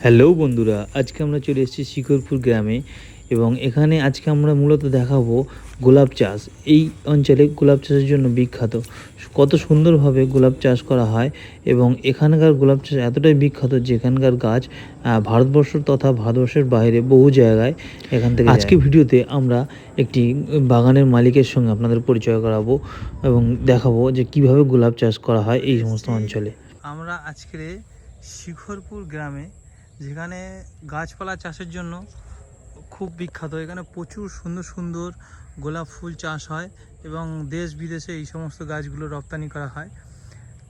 Hello বন্ধুরা, আজকে আমরা চলে এসেছি শিকরপুর গ্রামে এবং এখানে আজকে আমরা মূলত দেখাবো গোলাপ চাষ। এই অঞ্চলে গোলাপ চাষের জন্য বিখ্যাত। কত সুন্দরভাবে গোলাপ চাষ করা হয় এবং এখানকার গোলাপ চাষ এতটাই বিখ্যাত যে এখানকার গাছ ভারতবর্ষ তথা ভারতবর্ষের বাইরে বহু জায়গায় এখান থেকে আজকে ভিডিওতে আমরা একটি বাগানের মালিকের সঙ্গে আপনাদের পরিচয় করাবো এবং দেখাবো যে কিভাবে গোলাপ চাষ করা হয় এই সমস্ত অঞ্চলে। আমরা আজকে শিখরপুর গ্রামে, যেখানে গাছপালা চাষের জন্য খুব বিখ্যাত। এখানে প্রচুর সুন্দর সুন্দর গোলাপ ফুল চাষ হয় এবং দেশ বিদেশে এই সমস্ত গাছগুলো রপ্তানি করা হয়।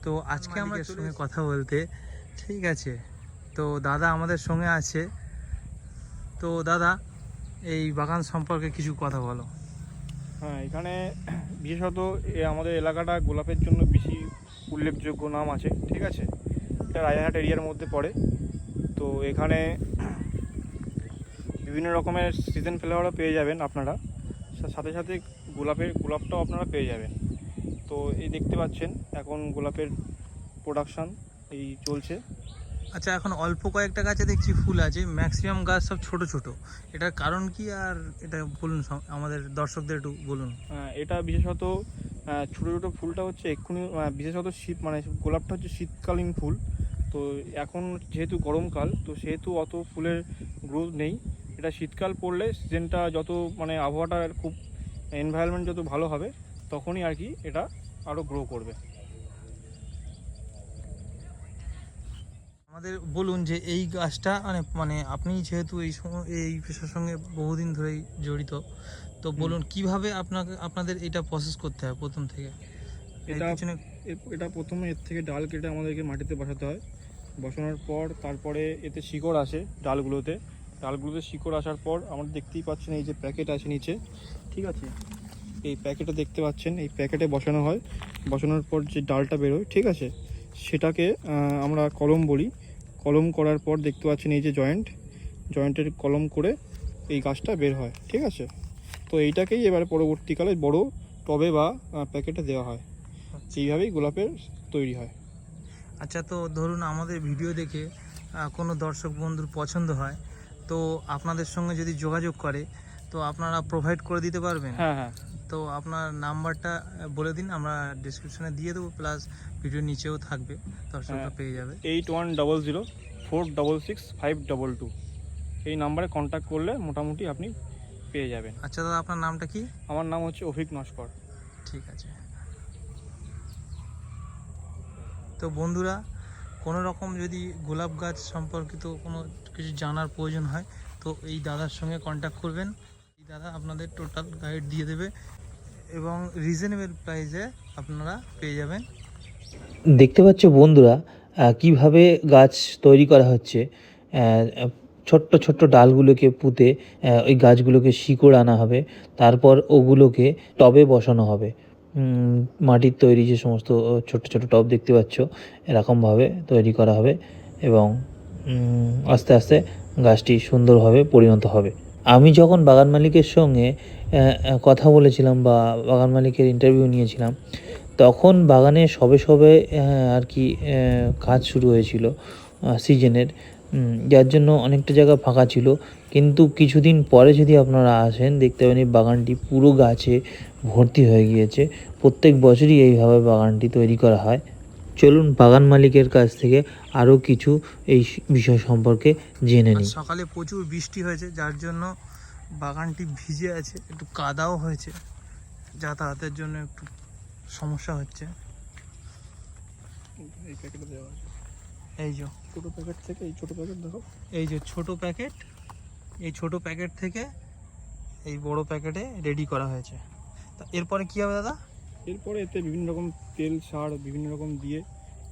তো আজকে আমরা সঙ্গে কথা বলতে, ঠিক আছে, তো দাদা আমাদের সঙ্গে আছে। তো দাদা, এই বাগান সম্পর্কে কিছু কথা বলো। হ্যাঁ, এখানে বিশেষত আমাদের এলাকাটা গোলাপের জন্য বেশি উল্লেখযোগ্য নাম আছে, ঠিক আছে। এটা রাজারহাট এরিয়ার মধ্যে পড়ে। তো এখানে বিভিন্ন রকমের সিজন ফ্লাওয়ারও পেয়ে যাবেন আপনারা, সাথে সাথে গোলাপটাও আপনারা পেয়ে যাবেন। তো এই দেখতে পাচ্ছেন এখন গোলাপের প্রোডাকশান এই চলছে। আচ্ছা, এখন অল্প কয়েকটা গাছে দেখছি ফুল আছে, ম্যাক্সিমাম গাছ সব ছোট ছোট। এটার কারণ কি, আর এটা বলুন আমাদের দর্শকদের একটু বলুন। এটা বিশেষত ছোটো ছোটো ফুলটা হচ্ছে এক্ষুনি, বিশেষত শীত, মানে গোলাপটা হচ্ছে শীতকালীন ফুল। তো এখন যেহেতু গরমকাল, তো সেহেতু অত ফুলের গ্রোথ নেই। এটা শীতকাল পড়লে সিজনটা যত, মানে আবহাওয়াটা খুব, এনভায়রনমেন্ট যত ভালো হবে, তখনই আর কি এটা আরও গ্রো করবে। আমাদের বলুন যে এই গাছটা মানে আপনি যেহেতু এই পেশার সঙ্গে বহুদিন ধরেই জড়িত, তো বলুন কিভাবে আপনাদের এটা প্রসেস করতে হয় প্রথম থেকে। এটা প্রথমে এর থেকে ডাল কেটে আমাদেরকে মাটিতে বসাতে হয়। বসানোর পর তারপরে এতে শিকড় আসে ডালগুলোতে শিকড় আসার পর আমরা দেখতেই পাচ্ছেন এই যে প্যাকেট আছে নিচে, ঠিক আছে। এই প্যাকেটে দেখতে পাচ্ছেন, এই প্যাকেটে বসানো হয়। বসানোর পর যে ডালটা বেরোয়, ঠিক আছে, সেটাকে আমরা কলম বলি। কলম করার পর দেখতে পাচ্ছেন এই যে জয়েন্টের কলম করে এই গাছটা বের হয়, ঠিক আছে। তো এইটাকেই এবারে পরবর্তীকালে বড় টবে বা প্যাকেটে দেওয়া হয়। এইভাবেই গোলাপের তৈরি হয়। আচ্ছা, তো ধরুন আমাদের ভিডিও দেখে কোনো দর্শক বন্ধুর পছন্দ হয়, তো আপনাদের সঙ্গে যদি যোগাযোগ করে, তো আপনারা প্রোভাইড করে দিতে পারবেন? হ্যাঁ হ্যাঁ। তো আপনার নাম্বারটা বলে দিন, আমরা ডিসক্রিপশনে দিয়ে দেবো, প্লাস ভিডিওর নিচেও থাকবে, দর্শকরা পেয়ে যাবে। 8100466522 এই নাম্বারে কন্ট্যাক্ট করলে মোটামুটি আপনি পেয়ে যাবেন। আচ্ছা দাদা, আপনার নামটা কি? আমার নাম হচ্ছে অভিক নস্কর। ঠিক আছে। তো বন্ধুরা, কোনো রকম যদি গোলাপ গাছ সম্পর্কিত কোনো কিছু জানার প্রয়োজন হয়, তো এই দাদার সঙ্গে কন্ট্যাক্ট করবেন। এই দাদা আপনাদের টোটাল গাইড দিয়ে দেবে এবং রিজনেবল প্রাইসে আপনারা পেয়ে যাবেন। দেখতে পাচ্ছ বন্ধুরা কিভাবে গাছ তৈরি করা হচ্ছে। ছোট্ট ছোট্ট ডালগুলোকে পুঁতে ওই গাছগুলোকে শিকড় আনা হবে, তারপর ওগুলোকে টবে বসানো হবে। মাটির তৈরি যে সমস্ত ছোট ছোট টব দেখতে পাচ্ছ, এরকমভাবে তৈরি করা হবে এবং আস্তে আস্তে গাছটি সুন্দরভাবে পরিণত হবে। আমি যখন বাগান মালিকের সঙ্গে কথা বলেছিলাম বা বাগান মালিকের ইন্টারভিউ নিয়েছিলাম, তখন বাগানে সবে সবে আর কি কাজ শুরু হয়েছিল সিজনের, যার জন্য অনেকটা জায়গা ফাঁকা ছিল। কিন্তু কিছুদিন পরে যদি আপনারা আসেন, দেখতে পাবেন এই বাগানটি পুরো গাছে ভর্তি হয়ে গিয়েছে। প্রত্যেক বছরই এইভাবে বাগানটি তৈরি করা হয়। চলুন বাগান মালিকের কাছ থেকে আরও কিছু এই বিষয় সম্পর্কে জেনে নিই। সকালে প্রচুর বৃষ্টি হয়েছে, যার জন্য বাগানটি ভিজে আছে, একটু কাদাও হয়েছে, যাতায়াতের জন্য একটু সমস্যা হচ্ছে। এই প্যাকেটে দেওয়া হয়। এই যে ছোটো প্যাকেট থেকে এই ছোটো প্যাকেট দেখো, এই যে ছোট প্যাকেট, এই ছোট প্যাকেট থেকে এই বড় প্যাকেটে রেডি করা হয়েছে। তা এরপরে কী হবে দাদা? এরপরে এতে বিভিন্ন রকম তেল সার বিভিন্ন রকম দিয়ে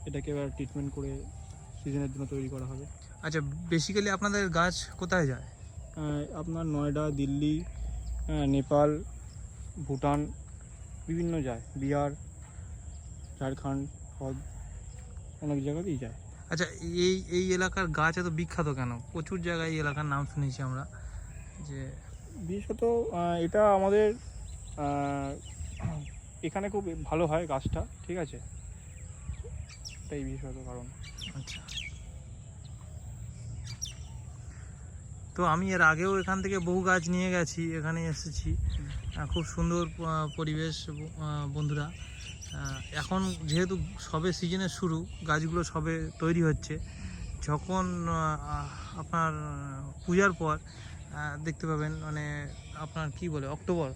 এটাকে এবার ট্রিটমেন্ট করে সিজনের জন্য তৈরি করা হবে। আচ্ছা, বেসিক্যালি আপনাদের গাছ কোথায় যায়? আপনার নয়ডা, দিল্লি, নেপাল, ভুটান, বিভিন্ন যায়, বিহার, ঝাড়খণ্ড, অনেক জায়গাতেই যায়। আচ্ছা, এই এলাকার গাছ এত বিখ্যাত কেন? প্রচুর জায়গায় এই এলাকার নাম শুনেছি আমরা, যে বিশেষত এটা আমাদের এখানে খুব ভালো হয় গাছটা, ঠিক আছে, এটাই বিশেষত কারণ। আচ্ছা। তো আমি এর আগেও এখান থেকে বহু গাছ নিয়ে গেছি, এখানে এসেছি। খুব সুন্দর পরিবেশ বন্ধুরা। এখন যেহেতু সবে সিজনের শুরু, গাছগুলো সবে তৈরি হচ্ছে, যখন আপনার পূজার পর দেখতে পাবেন, মানে আপনার কি বলে অক্টোবর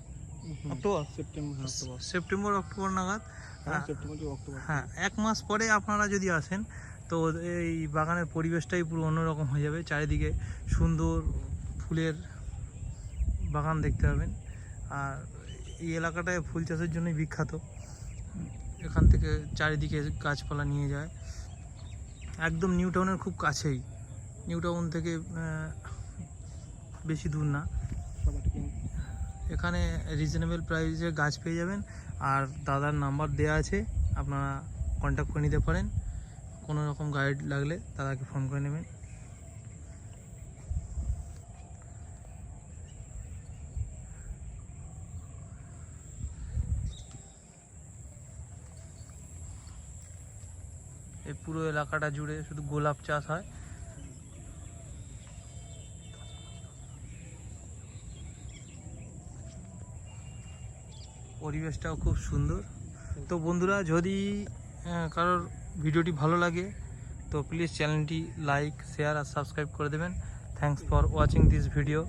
সেপ্টেম্বর অক্টোবর নাগাদ, সেপ্টেম্বর থেকে অক্টোবর, হ্যাঁ 1 মাস পরে আপনারা যদি আসেন তো এই বাগানের পরিবেশটাই পুরো অন্যরকম হয়ে যাবে। চারিদিকে সুন্দর ফুলের বাগান দেখতে পাবেন। আর এই এলাকাটায় ফুল চাষের জন্যই বিখ্যাত। এখান থেকে চারিদিকে গাছপালা নিয়ে যায়, একদম নিউ টাউনের খুব কাছেই, নিউ টাউন থেকে বেশি দূর না। এখানে রিজনেবল প্রাইসে গাছ পেয়ে যাবেন। আর দাদার নাম্বার দেওয়া আছে, আপনারা কন্ট্যাক্ট করে নিতে পারেন। কোনো রকম গাইড লাগলে দাদাকে ফোন করে নেবেন। এই পুরো এলাকাটা জুড়ে শুধু গোলাপ চাষ হয়। পরিবেশটাও খুব সুন্দর। তো বন্ধুরা, যদি কারোর ভিডিওটি ভালো লাগে তো প্লিজ চ্যানেলটি লাইক, শেয়ার আর সাবস্ক্রাইব করে দেবেন। Thanks for watching this video.